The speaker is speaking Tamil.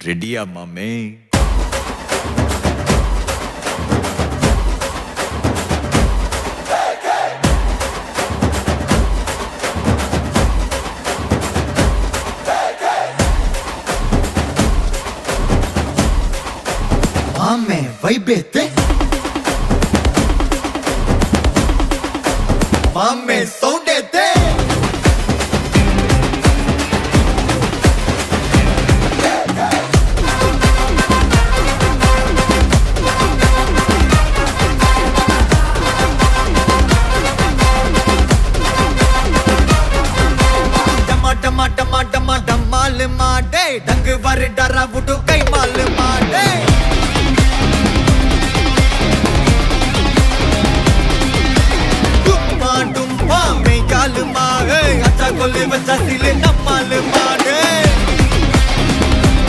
ரெடியா மாமே? மாமே வைபேத்து மாமே சவுண்டேத்து டமா டமா டமா டமால் மாடே டங்கு வர டரா புட்டு கை மால் மாடே டும்மா டும்மா மே கால் மா अच्छा कोले बच्चा सिले